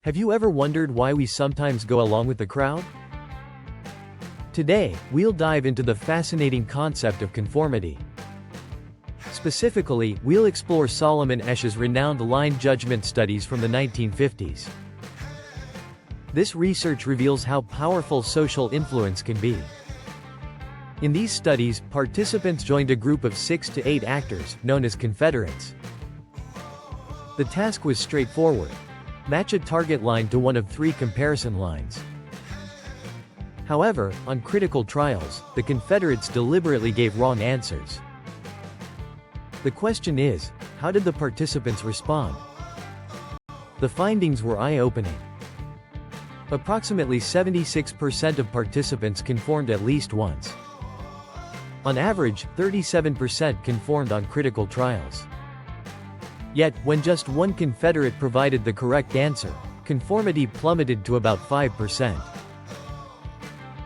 Have you ever wondered why we sometimes go along with the crowd? Today, we'll dive into the fascinating concept of conformity. Specifically, we'll explore Solomon Asch's renowned line judgment studies from the 1950s. This research reveals how powerful social influence can be. In these studies, participants joined a group of 6 to 8 actors, known as confederates. The task was straightforward. Match a target line to one of 3 comparison lines. However, on critical trials, the confederates deliberately gave wrong answers. The question is, how did the participants respond? The findings were eye-opening. Approximately 76% of participants conformed at least once. On average, 37% conformed on critical trials. Yet, when just one confederate provided the correct answer, conformity plummeted to about 5%.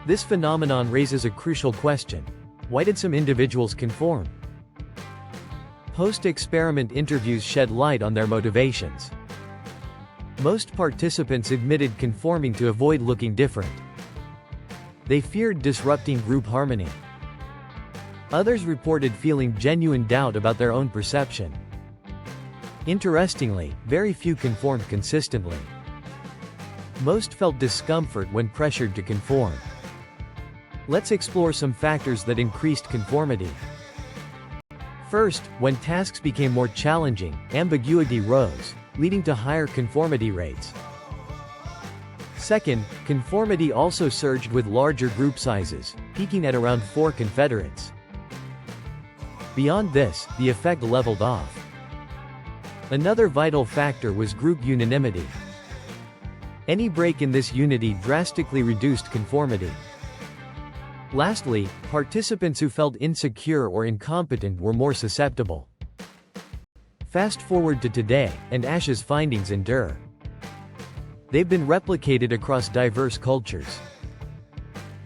This phenomenon raises a crucial question. Why did some individuals conform? Post-experiment interviews shed light on their motivations. Most participants admitted conforming to avoid looking different. They feared disrupting group harmony. Others reported feeling genuine doubt about their own perception. Interestingly, very few conformed consistently. Most felt discomfort when pressured to conform. Let's explore some factors that increased conformity. First, when tasks became more challenging, ambiguity rose, leading to higher conformity rates. Second, conformity also surged with larger group sizes, peaking at around 4 confederates. Beyond this, the effect leveled off. Another vital factor was group unanimity. Any break in this unity drastically reduced conformity. Lastly, participants who felt insecure or incompetent were more susceptible. Fast forward to today, and Asch's findings endure. They've been replicated across diverse cultures.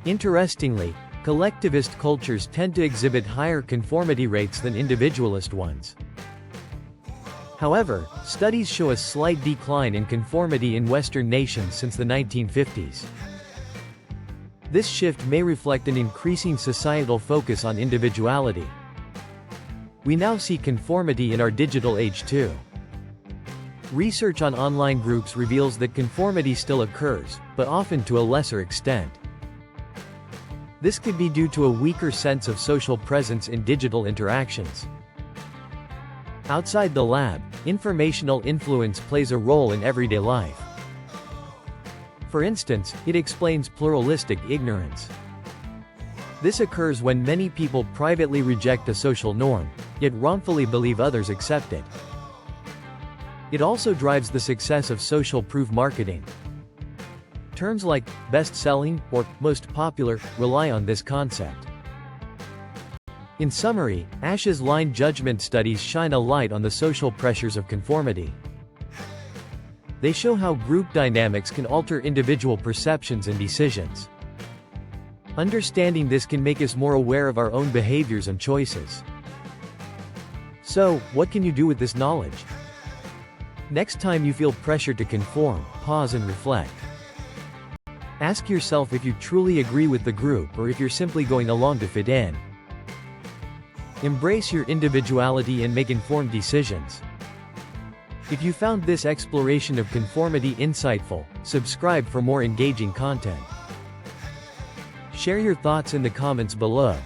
Interestingly, collectivist cultures tend to exhibit higher conformity rates than individualist ones. However, studies show a slight decline in conformity in Western nations since the 1950s. This shift may reflect an increasing societal focus on individuality. We now see conformity in our digital age too. Research on online groups reveals that conformity still occurs, but often to a lesser extent. This could be due to a weaker sense of social presence in digital interactions. Outside the lab, informational influence plays a role in everyday life. For instance, it explains pluralistic ignorance. This occurs when many people privately reject a social norm, yet wrongfully believe others accept it. It also drives the success of social proof marketing. Terms like best-selling or most popular rely on this concept. In summary, Asch's line judgment studies shine a light on the social pressures of conformity. They show how group dynamics can alter individual perceptions and decisions. Understanding this can make us more aware of our own behaviors and choices. So, what can you do with this knowledge? Next time you feel pressure to conform, pause and reflect. Ask yourself if you truly agree with the group or if you're simply going along to fit in. Embrace your individuality and make informed decisions. If you found this exploration of conformity insightful, subscribe for more engaging content. Share your thoughts in the comments below.